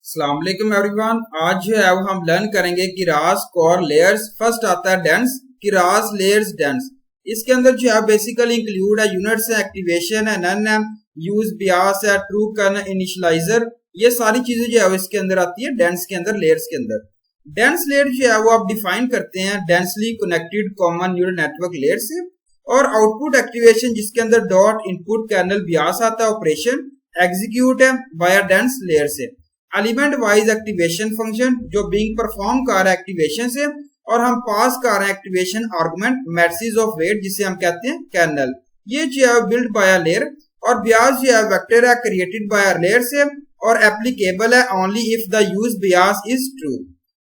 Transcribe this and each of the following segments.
अस्सलाम वालेकुम एवरीवन। आज जो है वो हम लर्न करेंगे किरास कोर लेयर्स। फर्स्ट आता है डेंस, किरास लेयर्स डेंस। इसके अंदर जो है बेसिकली इंक्लूड है यूनिट्स है, एक्टिवेशन है, नन है, यूज बियास है, ट्रू कर्नल इनिशियलाइजर, ये सारी चीजें जो है वो इसके अंदर आती है डेंस के अंदर, लेयर्स के अंदर। डेंस लेयर जो है वो आप डिफाइन करते हैं densely connected common neural network layer से, और आउटपुट एक्टिवेशन जिसके अंदर डॉट इनपुट कर्नल बियास आता है, ऑपरेशन एग्जीक्यूट है वाया डेंस लेयर से। एलिमेंट वाइज एक्टिवेशन फंक्शन जो बीइंग परफॉर्म कर रहा है एक्टिवेशन से, और हम पास कर रहे हैं activation argument matrices of weight जिसे हम कहते हैं कर्नल। ये जो है बिल्ड बाय लेयर, और बियास जो है वेक्टर है क्रिएटेड बाय लेयर से, और एप्लीकेबल है only if the use Beas is true.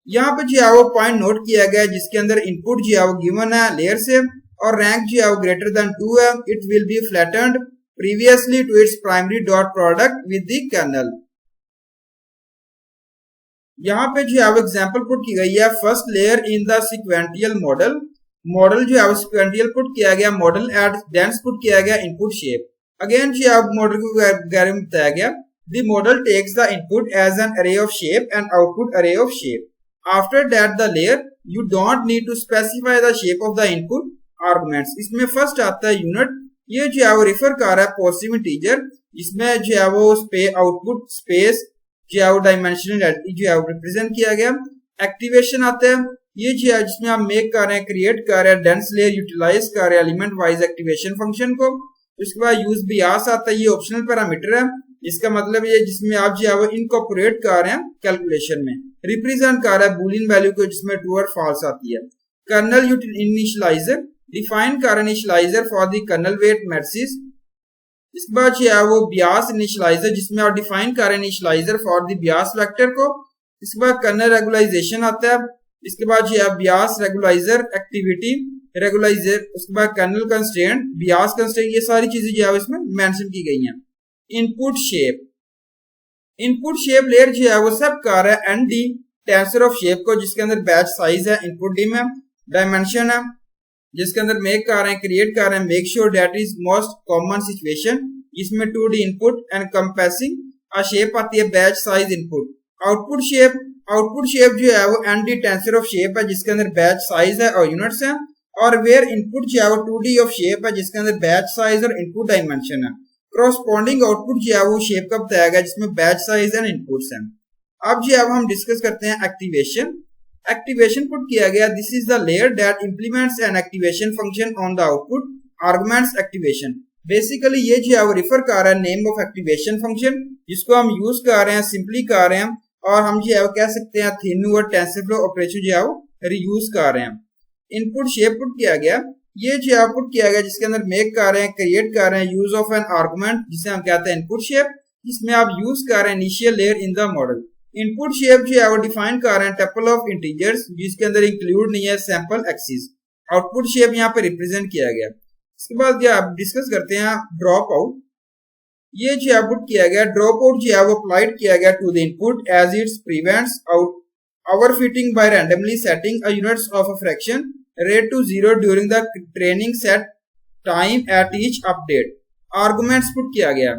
यहाँ पे जो है वो पॉइंट नोट किया गया है जिसके अंदर इनपुट जो है वो गिवन है लेयर से, और रैंक जो है वो ग्रेटर देन 2 है। It will be flattened previously to its primary dot product with the kernel. यहाँ पे जो है एग्जांपल पुट की गई है first layer in the sequential model. Model जो है सीक्वेंटियल पुट किया गया, मॉडल एट डेंस पुट किया गया इनपुट शेप। अगेन जो है मॉडल के बारे में बताया गया, the model takes the input as an array of shape and output array of shape. After that the layer you don't need to specify the shape of the input arguments. इसमें first आता है unit, ये जो है वो refer कर रहा है पॉजिटिव इंटीजर, जिसमें जो है वो आउटपुट स्पेस जो है वो डायमेंशनल जो है वो रिप्रेजेंट किया गया। एक्टिवेशन आता है, ये जो है जिसमें हम मेक कर रहे हैं, क्रिएट कर रहे हैं डेंस लेयर, यूटिलाइज कर रहे हैं एलिमेंट वाइज एक्टिवेशन फंक्शन को। उसके बाद यूज बियास आता है, ये ऑप्शनल पैरामीटर है, इसका मतलब ये जिसमें आप जो है वो इनकॉर्पोरेट कर रहे हैं कैलकुलेशन में, रिप्रेजेंट कर रहा है बूलियन वैल्यू को जिसमें ट्रू और फॉल्स आती है। कर्नल इनिशियलाइजर डिफाइन कर initializer for the kernel weight matrices. इसके बाद जो है वो बियास इनिशियलाइजर जिसमें आप डिफाइन कर initializer for the Beas vector को। इसके बाद कर्नल रेगुलाइजेशन आता है, इसके बाद जो है बियास रेगुलाइजर एक्टिविटी रेगुलाइजर, उसके बाद कर्नल कंस्ट्रेंट, बियास कंस्ट्रेंट, ये सारी चीजें जो है इसमें मेंशन की गई हैं। Input shape, input shape layer जो है वो सब कर रहा है एनडी टेंसर ऑफ शेप को, जिसके अंदर बैच साइज है, इनपुट डिम है, डायमेंशन है, जिसके अंदर मेक कर रहे हैं, क्रिएट कर रहे हैं, make sure that is most common situation, इसमें 2D input and composing a shape आती है, batch size input. Output shape, output shape जो है वो एनडी टेंसर ऑफ शेप है जिसके अंदर बैच साइज है और यूनिट्स है, और वेयर इनपुट जो है वो 2D ऑफ शेप है जिसके अंदर बैच साइज और इनपुट डायमेंशन है। करस्पॉन्डिंग आउटपुट जो है वो शेप का बताया गया जिसमें बैच साइज एंड इनपुट्स हैं। अब जो है हम डिस्कस करते हैं एक्टिवेशन। एक्टिवेशन पुट किया गया, this is the layer that implements an activation function on the output arguments activation. Basically ये जो है वो रिफर कर रहा है नेम ऑफ एक्टिवेशन फंक्शन जिसको हम यूज कर रहे हैं, सिंपली कर रहे हैं, और हम जो है वो कह सकते हैं थिनु और टेंसरफ्लो ऑपरेशन जो है वो रीयूज कर रहे हैं। इनपुट शेप पुट किया गया, ये जो है पुट किया गया जिसके अंदर मेक कर रहे हैं, क्रिएट कर रहे हैं यूज ऑफ एन आर्गुमेंट जिसे हम कहते हैं इनपुट शेप, जिसमें आप यूज कर रहे हैं initial layer in the model. Input shape जो है वो डिफाइन कर रहे हैं टपल ऑफ इंटीजर्स जिसके अंदर इंक्लूड नहीं है सैंपल एक्सिस। आउटपुट शेप यहाँ पे रिप्रेजेंट किया गया। इसके बाद जो आप डिस्कस करते हैं ड्रॉप आउट। ये जो है पुट किया गया, ड्रॉप आउट जो है वो अप्लाइड किया गया to the input as its prevents out overfitting by randomly setting a units of a fraction rate to 0 during the training set time at each update. Arguments put किया गया,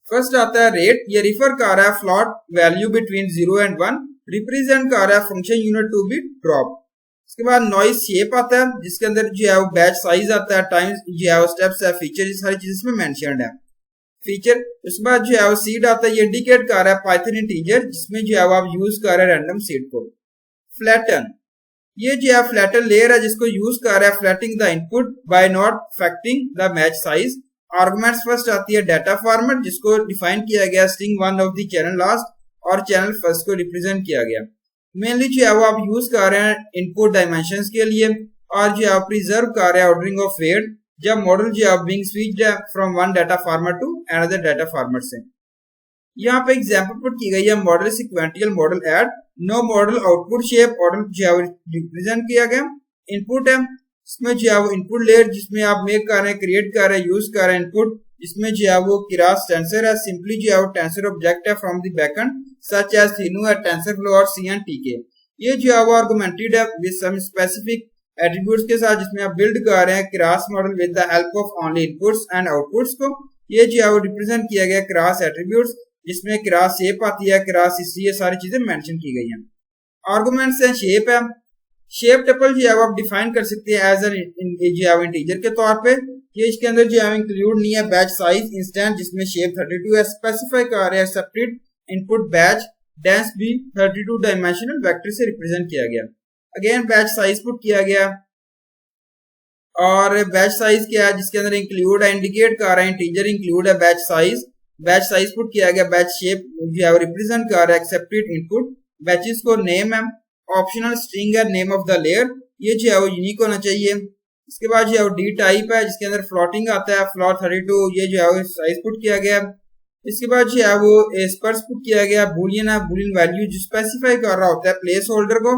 first आता है rate, ये refer कर रहा है float value between 0 and 1, represent कर रहा है function unit to be drop. इसके बाद नॉइज शेप आता है जिसके अंदर जो है वो बैच साइज आता है, टाइम जो है वो स्टेप्स है, फीचर, ये सारी चीजें इसमें मेंशन्ड है फीचर। उसके बाद जो है वो सीड आता है, ये इंडिकेट कर रहा है पाइथन इंटीजर जिसमें जो है वो आप यूज कर रहे हैं रैंडम सीड को। फ्लैटन, ये जो है फ्लैटन लेयर है जिसको यूज कर रहा है flattening the input by not affecting the match size. Arguments first आती है डाटा फॉर्मेट जिसको डिफाइन किया गया string 1 of the channel last और चैनल फर्स्ट को रिप्रेजेंट किया गया। मेनली जो है वो आप यूज कर रहे हैं इनपुट डायमेंशंस के लिए, और जो है प्रिजर्व कर रहे हैं ऑर्डरिंग ऑफ वेट जब मॉडल जो है बीइंग स्विच्ड है from one data format to another data format से। यहाँ पे एग्जांपल पुट की गई है model sequential model add, no model output shape order जो है रिप्रेजेंट किया गया। इनपुट है, इसमें जो है वो इनपुट लेयर जिसमें आप मेक कर रहे हैं, क्रिएट कर रहे हैं, यूज कर रहे हैं इनपुट, इसमें जो है वो किरास टेंसर है, सिंपली जो है वो टेंसर ऑब्जेक्ट है from the backend such as Theano है, टेंसरफ्लो और CNTK। ये जो है वो आर्गुमेंटेड है विद सम स्पेसिफिक एट्रीब्यूट्स के साथ जिसमें आप बिल्ड कर रहे हैं Keras model with the help of only inputs and outputs को। ये जो है वो रिप्रेजेंट किया गया क्लास एट्रीब्यूट्स, जिसमें क्रास शेप आती है, क्रास हिस्ट्री, ये सारी चीजें मेंशन की गई हैं। आर्गुमेंट्स है, शेप है। शेप टपल जो है वो आप डिफाइन कर सकते हैं एज एन इंटीजर के तौर पे। ये इसके अंदर जो है इंक्लूड नहीं है। बैच साइज इंस्टेंट जिसमें शेप 32 है, स्पेसिफाई कर रहे हैं एक्सेप्टेड इनपुट बैच डेंस भी 32 डायमेंशनल वेक्टर से रिप्रेजेंट किया गया। अगेन बैच साइज पुट किया गया और बैच साइज क्या है जिसके अंदर इंक्लूड है, इंडिकेट कर रहा है इंटीजर इंक्लूड है batch size. Batch size put किया गया। बैच शेप जो है रिप्रेजेंट कर रहा है एक्सेप्टेड इनपुट। बैचेस को नेम है, ऑप्शनल स्ट्रिंग है नेम ऑफ द लेयर, ये जो है वो यूनिक होना चाहिए। इसके बाद जो है वो डी टाइप है जिसके अंदर फ्लोटिंग आता है, फ्लोट 32, ये जो है वो साइज पुट किया गया। इसके बाद जो है वो स्पर्स पुट किया गया। बुलियन है, बुलियन वैल्यू जो स्पेसिफाई कर रहा होता है प्लेस होल्डर को,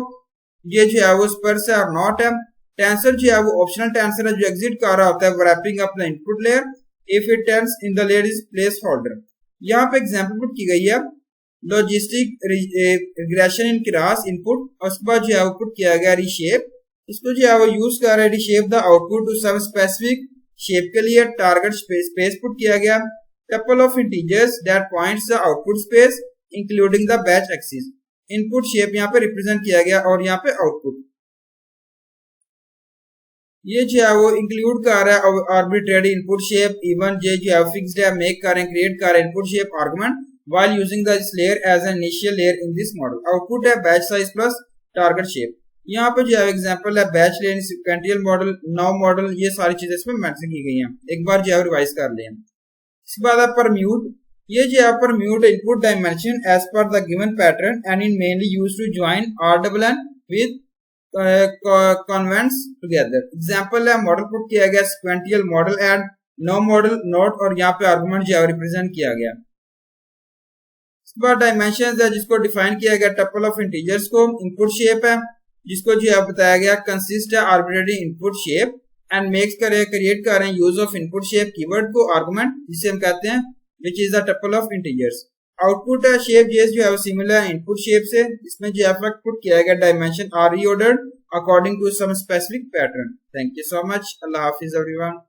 ये जो है वो स्पर्स है और नॉट है। टेंसर जो है वो ऑप्शनल टेंसर है जो एग्जिट कर रहा होता है wrapping up the input layer if it tense in the layer is place holder. यहाँ पे एग्जांपल पुट की गई है logistic regression in cross input, और उसके बाद जो है आउटपुट किया गया रीशेप। इसको जो है वो यूज कर रहा है reshape the output to some specific shape के लिए टारगेट स्पेस पुट किया गया। Tuple of integers that points the output space including the batch axis. Input shape यहाँ पे रिप्रेजेंट किया गया और यहाँ पे आउटपुट ये जो है वो इंक्लूड कर रहा है आर्बिट्रेरी इनपुट शेप। इवन जे जो है फिक्स्ड है, मेक कर रहे हैं, क्रिएट कर रहे हैं input shape argument while using this layer as an initial layer in this model। Output है batch size plus target shape. यहाँ पे जो है एग्जांपल है batch layer sequential model, now model, ये सारी चीजें इसमें मेंशन की गई हैं। एक बार जो है रिवाइज कर लें। इसके बाद है परम्यूट। ये जो है permute input dimension as per the given pattern and in mainly used to join RNN with convnets together. Example है मॉडल पुट किया गया sequential model and no model note, और यहाँ पे आर्गुमेंट जो है रिप्रेजेंट किया गया। डायमेंशन है जिसको डिफाइन किया गया टपल ऑफ इंटीजर्स को। इनपुट शेप है जिसको जो है बताया गया कंसिस्ट है arbitrary input shape and makes करे क्रिएट कर रहे हैं use of input shape keyword को आर्गुमेंट जिसे हम कहते हैं which is the tuple of integers. Output है शेप जेस जो है सिमिलर इनपुट शेप से, इसमें जो है पुट किया गया dimension are reordered according to some specific pattern. Thank you so much. अल्लाह हाफिज एवरीवन।